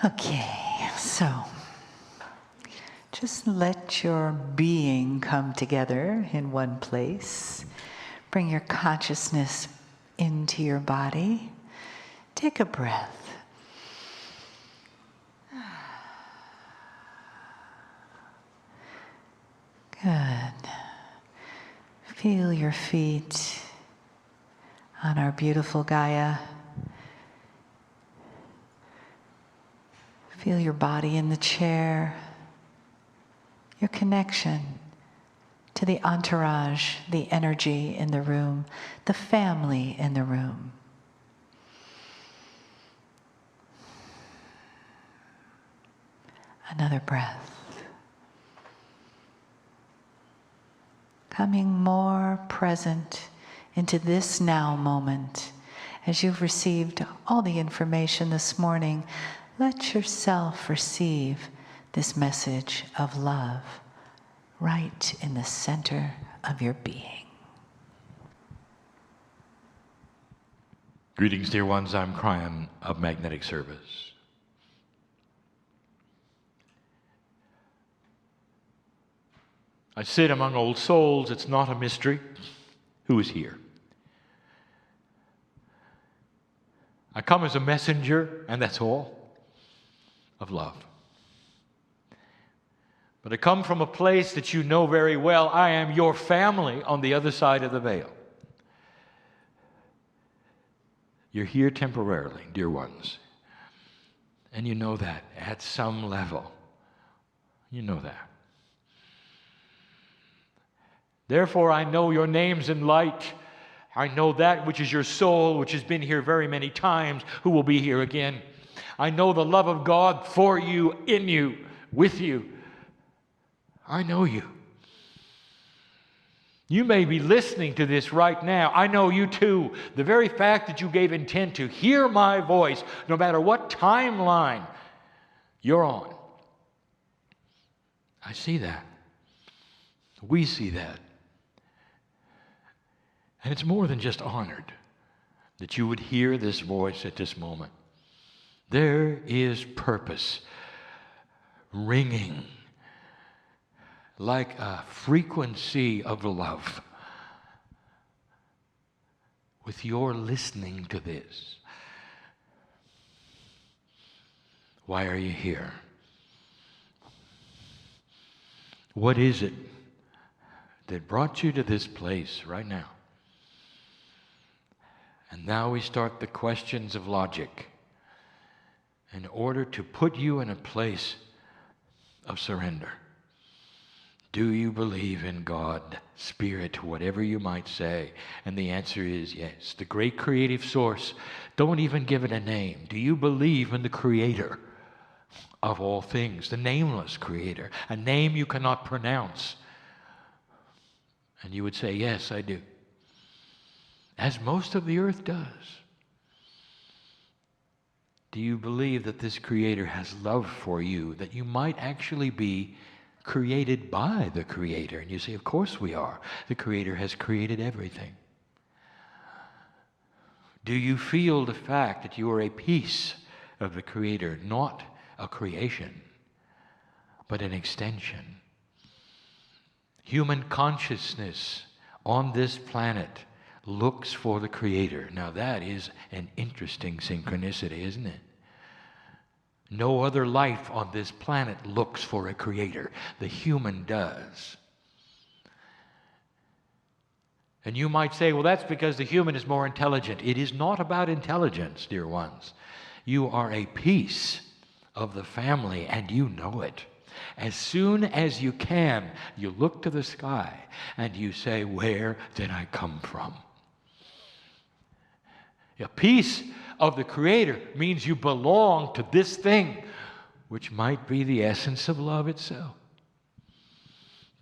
Okay, so just let your being come together in one place. Bring your consciousness into your body. Take a breath. Good. Feel your feet on our beautiful Gaia. Feel your body in the chair. Your connection to the entourage, the energy in the room, the family in the room. Another breath. Coming more present into this now moment. As you've received all the information this morning, let yourself receive this message of love right in the center of your being. Greetings, dear ones. I'm Kryon of Magnetic Service. I sit among old souls. It's not a mystery who is here. I come as a messenger, and that's all, of love. But I come from a place that you know very well. I am your family on the other side of the veil. You're here temporarily, dear ones. And you know that at some level. You know that. Therefore, I know your names in light. I know that which is your soul, which has been here very many times, who will be here again. I know the love of God for you, in you, with you. I know you. You may be listening to this right now. I know you too. The very fact that you gave intent to hear my voice, no matter what timeline you're on. I see that. We see that. And it's more than just honored that you would hear this voice at this moment. There is purpose ringing like a frequency of love with your listening to this. Why are you here? What is it that brought you to this place right now? And now we start the questions of logic in order to put you in a place of surrender. Do you believe in God, Spirit, whatever you might say? And the answer is yes. The great creative source, don't even give it a name. Do you believe in the Creator of all things, the nameless Creator, a name you cannot pronounce? And you would say, yes, I do. As most of the earth does. Do you believe that this Creator has love for you, that you might actually be created by the Creator? And you say, of course we are. The Creator has created everything. Do you feel the fact that you are a piece of the Creator, not a creation, but an extension? Human consciousness on this planet looks for the Creator. Now that is an interesting synchronicity, isn't it? No other life on this planet looks for a Creator. The human does. And you might say, well, that's because the human is more intelligent. It is not about intelligence, dear ones. You are a piece of the family, and you know it. As soon as you can, you look to the sky and you say, where did I come from? A piece of the Creator means you belong to this thing, which might be the essence of love itself.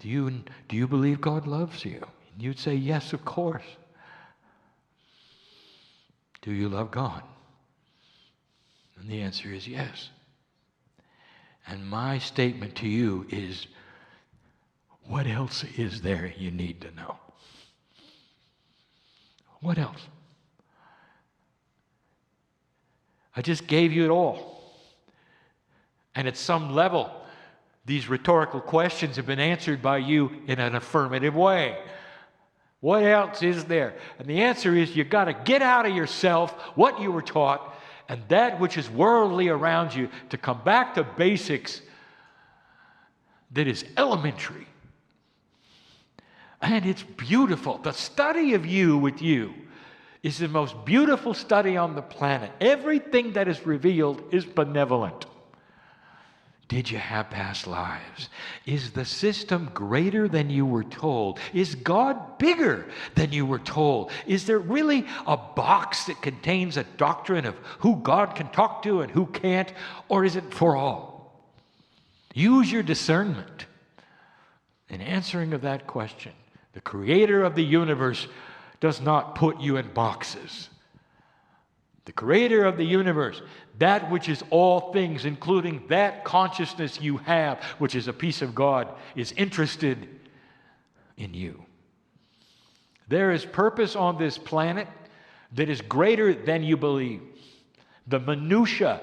Do you believe God loves you? And you'd say, yes, of course. Do you love God? And the answer is yes. And my statement to you is, what else is there you need to know? What else? I just gave you it all. And at some level, these rhetorical questions have been answered by you in an affirmative way. What else is there? And the answer is you've got to get out of yourself what you were taught and that which is worldly around you to come back to basics that is elementary. And it's beautiful. The study of you with you is the most beautiful study on the planet. Everything that is revealed is benevolent. Did you have past lives? Is the system greater than you were told? Is God bigger than you were told? Is there really a box that contains a doctrine of who God can talk to and who can't? Or is it for all? Use your discernment in answering of that question. The creator of the universe does not put you in boxes. The creator of the universe, that which is all things, including that consciousness you have, which is a piece of God, is interested in you. There is purpose on this planet that is greater than you believe. The minutia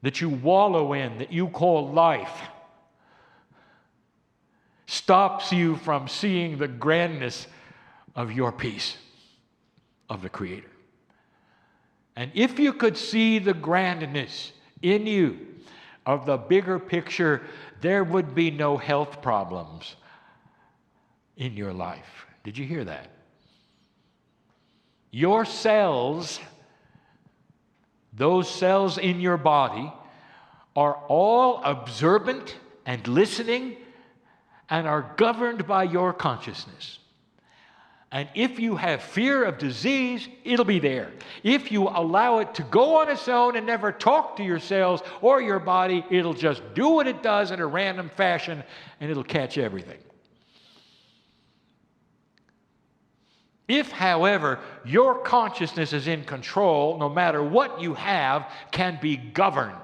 that you wallow in, that you call life, stops you from seeing the grandness of your piece of the Creator. And if you could see the grandness in you of the bigger picture, there would be no health problems in your life. Did you hear that? Your cells, those cells in your body, are all observant and listening and are governed by your consciousness. And if you have fear of disease, it'll be there. If you allow it to go on its own and never talk to your cells or your body, it'll just do what it does in a random fashion and it'll catch everything. If, however, your consciousness is in control, no matter what you have can be governed.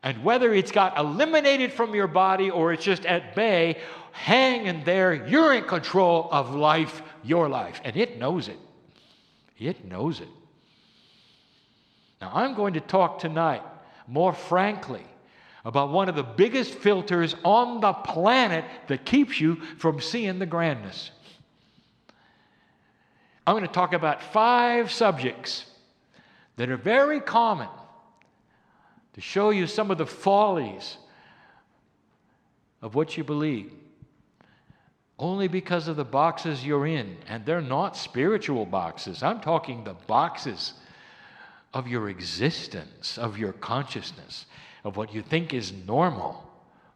And whether it's got eliminated from your body or it's just at bay, hanging there, you're in control of life, your life. And it knows it. It knows it. Now, I'm going to talk tonight more frankly about one of the biggest filters on the planet that keeps you from seeing the grandness. I'm going to talk about 5 subjects that are very common to show you some of the follies of what you believe. Only because of the boxes you're in. And they're not spiritual boxes. I'm talking the boxes of your existence, of your consciousness, of what you think is normal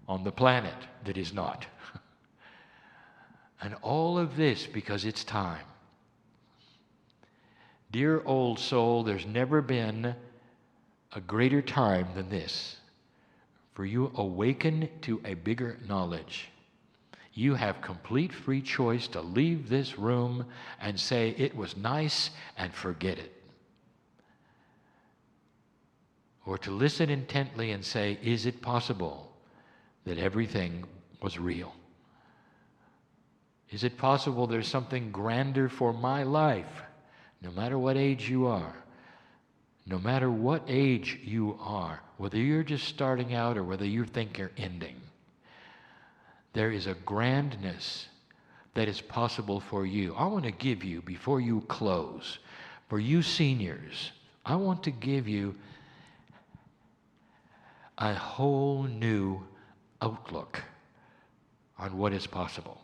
on the planet that is not. And all of this because it's time. Dear old soul, there's never been a greater time than this for you awaken to a bigger knowledge. You have complete free choice to leave this room and say it was nice and forget it. Or to listen intently and say, is it possible that everything was real? Is it possible there's something grander for my life, no matter what age you are? No matter what age you are, whether you're just starting out or whether you think you're ending, there is a grandness that is possible for you. I want to give you, before you close, for you seniors, I want to give you a whole new outlook on what is possible.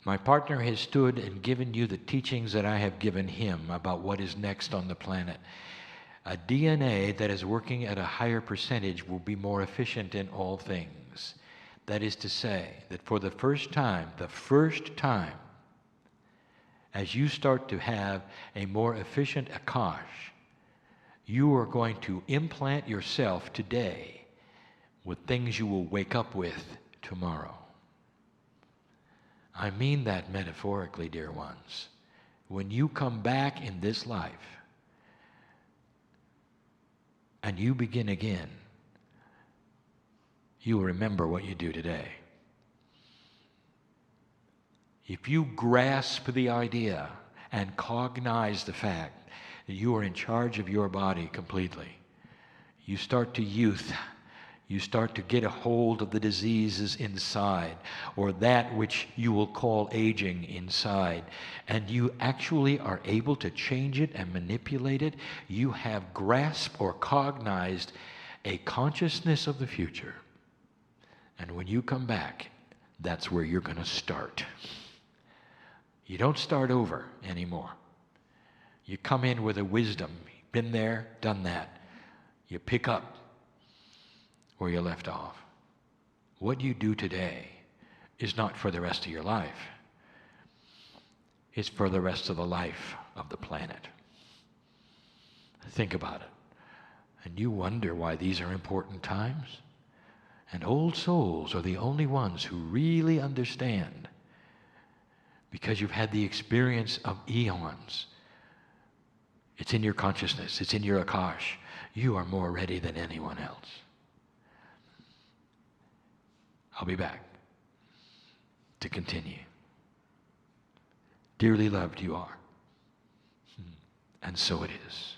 My partner has stood and given you the teachings that I have given him about what is next on the planet. A DNA that is working at a higher percentage will be more efficient in all things. That is to say, that for the first time, as you start to have a more efficient Akash, you are going to implant yourself today with things you will wake up with tomorrow. I mean that metaphorically, dear ones. When you come back in this life and you begin again, you will remember what you do today. If you grasp the idea and cognize the fact that you are in charge of your body completely, you start to youth. You start to get a hold of the diseases inside, or that which you will call aging inside, and you actually are able to change it and manipulate it. You have grasped or cognized a consciousness of the future. And when you come back, that's where you're going to start. You don't start over anymore. You come in with a wisdom. Been there, done that. You pick up where you left off. What you do today is not for the rest of your life. It's for the rest of the life of the planet. Think about it. And you wonder why these are important times? And old souls are the only ones who really understand, because you've had the experience of eons. It's in your consciousness. It's in your akash. You are more ready than anyone else. I'll be back to continue. Dearly loved you are. And so it is.